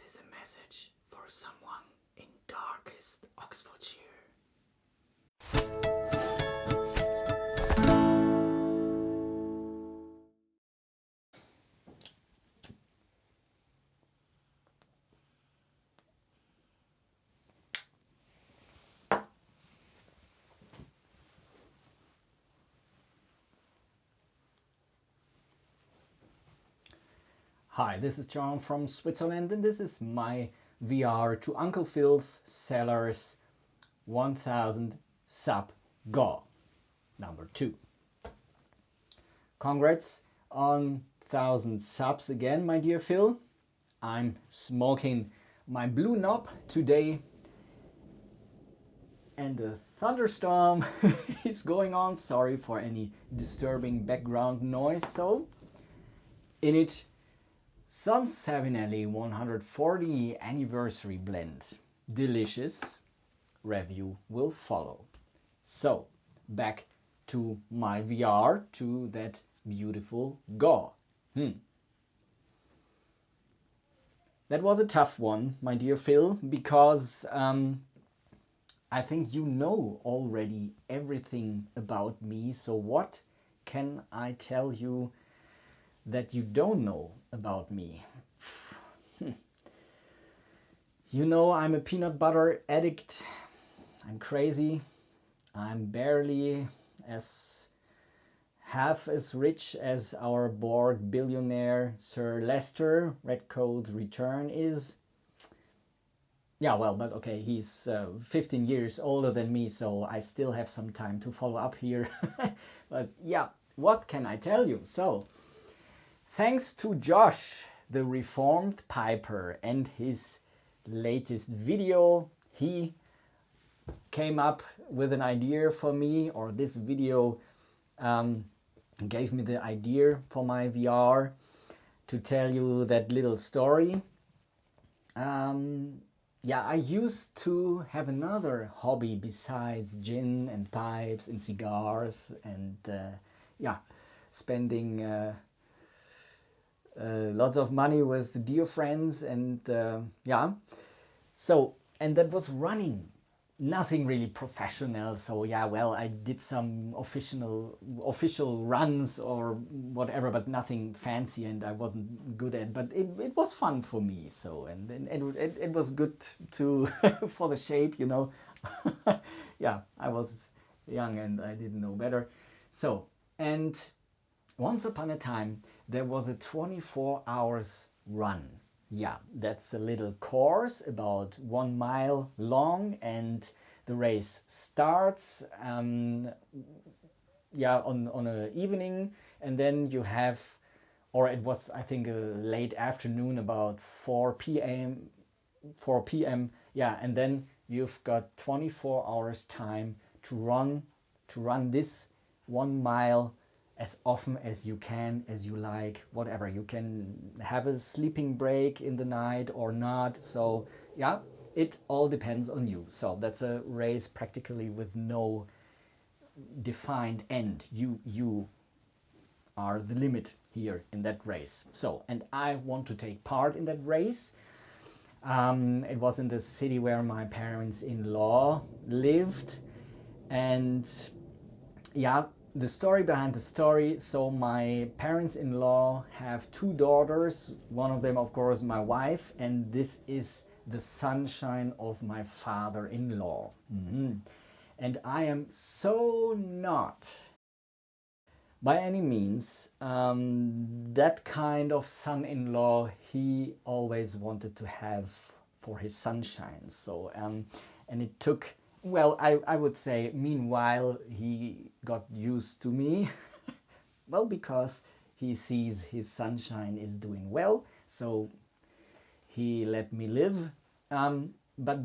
This is a message for someone in darkest Oxfordshire. Hi, this is John from Switzerland, and this is my VR to Uncle Phil's Cellars 1000 sub GAW number 2. Congrats on 1000 subs again, my dear Phil. I'm smoking my blue knob today, and a thunderstorm is going on. Sorry for any disturbing background noise. So, in it, some Savinelli 140 anniversary blend. Delicious. Review will follow. So, back to my VR, to that beautiful GAW. That was a tough one, my dear Phil, because I think you know already everything about me. So what can I tell you that you don't know about me? You know, I'm a peanut butter addict. I'm crazy. I'm barely half as rich as our bored billionaire Sir Lester Redcoat Return is. Yeah, well, but okay, he's 15 years older than me, so I still have some time to follow up here. But yeah, what can I tell you? So, thanks to Josh, the reformed piper, and his latest video, he came up with an idea for me, or this video gave me the idea for my VR to tell you that little story. Yeah, I used to have another hobby besides gin and pipes and cigars and yeah, spending lots of money with dear friends and yeah. So, and that was running. Nothing really professional. So yeah, well, I did some official runs or whatever, but nothing fancy, and I wasn't good at. But it was fun for me. So and it was good to for the shape, you know. Yeah, I was young and I didn't know better. So, and once upon a time there was a 24 hours run. Yeah, that's a little course about 1 mile long, and the race starts yeah, on an evening, and then you have, or it was I think a late afternoon, about 4 p.m. Yeah, and then you've got 24 hours time to run this 1 mile as often as you can, as you like, whatever. You can have a sleeping break in the night or not. So yeah, it all depends on you. So that's a race practically with no defined end. You are the limit here in that race. So, and I want to take part in that race. It was in the city where my parents-in-law lived, and yeah, the story behind the story. So my parents-in-law have 2 daughters, one of them of course my wife, and this is the sunshine of my father-in-law. And I am so not by any means that kind of son-in-law he always wanted to have for his sunshine. So and it took, well, I would say meanwhile he got used to me. Well, because he sees his sunshine is doing well, so he let me live. But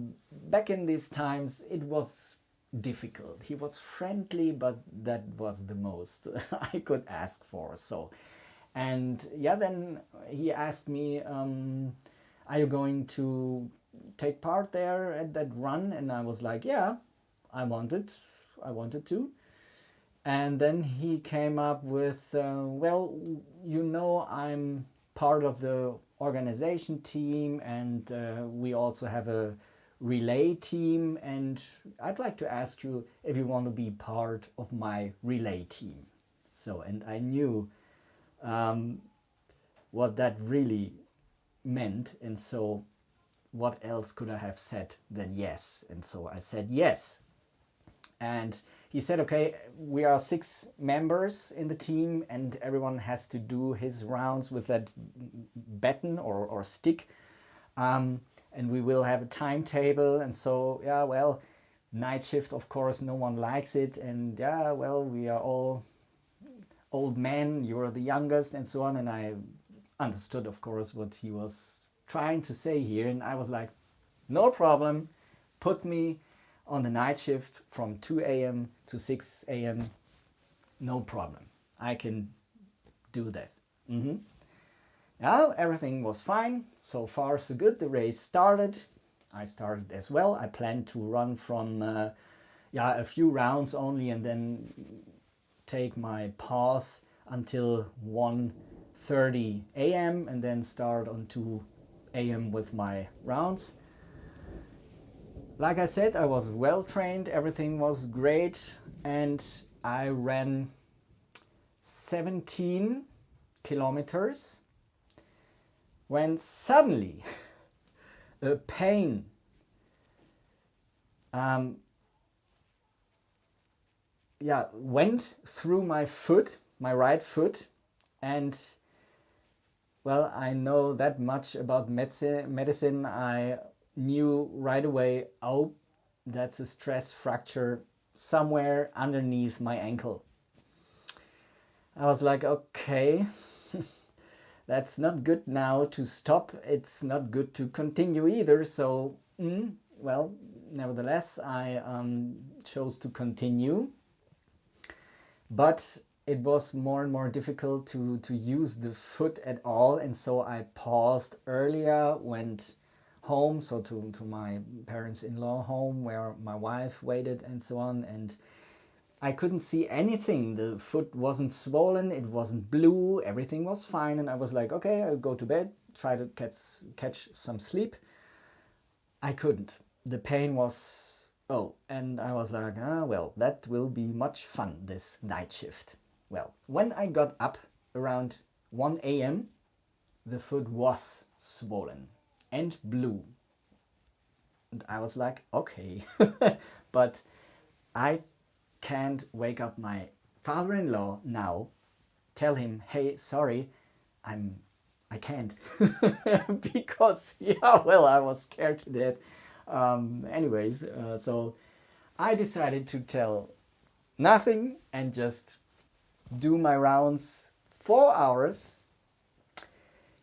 back in these times it was difficult. He was friendly, but that was the most I could ask for. So, and yeah, then he asked me, are you going to take part there at that run? And I was like, yeah, I wanted to. And then he came up with, well, you know, I'm part of the organization team, and we also have a relay team, and I'd like to ask you if you want to be part of my relay team. So, and I knew what that really meant, and so what else could I have said than yes? And so I said yes. And he said, okay, we are 6 members in the team, and everyone has to do his rounds with that baton or stick. And we will have a timetable. And so, yeah, well, night shift, of course, no one likes it. And yeah, well, we are all old men, you're the youngest, and so on. And I understood, of course, what he was trying to say here. And I was like, no problem, put me on the night shift from 2 a.m. to 6 a.m. No problem. I can do that. Yeah, everything was fine. So far, so good. The race started. I started as well. I planned to run from a few rounds only, and then take my pause until 1:30 a.m. and then start on 2 a.m. with my rounds. Like I said, I was well trained, everything was great, and I ran 17 kilometers when suddenly a pain went through my foot, my right foot, and well, I know that much about medicine. I knew right away, oh, that's a stress fracture somewhere underneath my ankle. I was like, okay, that's not good now to stop. It's not good to continue either. So, well, nevertheless, I chose to continue. But it was more and more difficult to use the foot at all. And so I paused earlier, went home, so to my parents-in-law home where my wife waited and so on, and I couldn't see anything. The foot wasn't swollen, it wasn't blue, everything was fine, and I was like, okay, I'll go to bed, try to catch some sleep. I couldn't. The pain was, and I was like, well, that will be much fun, this night shift. Well, when I got up around 1 a.m., the foot was swollen and blue. And I was like, okay, but I can't wake up my father-in-law now, tell him, hey, sorry, I can't, because, I was scared to death. So I decided to tell nothing and just do my rounds 4 hours.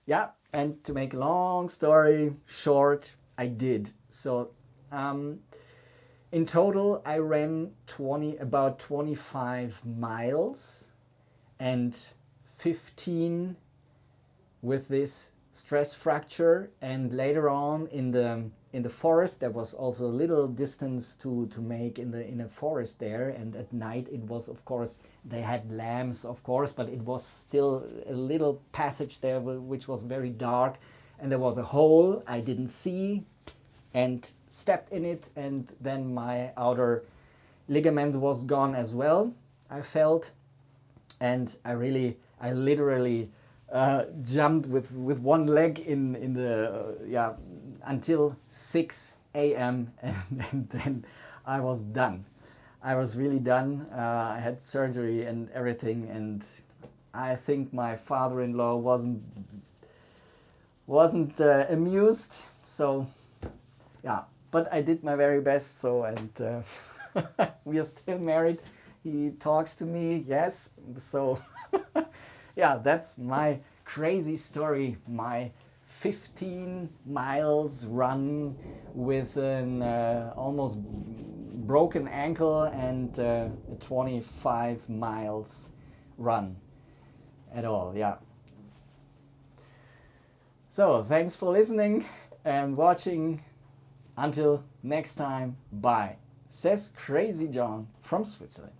Yeah, and to make a long story short, I did. So in total, I ran about 25 miles and 15 with this stress fracture. And later on in the forest, there was also a little distance to make in a forest there. And at night, it was, of course, they had lamps, of course, but it was still a little passage there which was very dark, and there was a hole I didn't see, and stepped in it, and then my outer ligament was gone as well, I felt. And I literally jumped with one leg in the until 6 a.m. and then I was done. I was really done. I had surgery and everything, and I think my father-in-law wasn't amused. So yeah, but I did my very best. So, and we are still married. He talks to me, yes. So yeah, that's my crazy story. My 15 miles run with an almost broken ankle and a 25 miles run at all. Yeah. So thanks for listening and watching. Until next time, bye. Says Crazy John from Switzerland.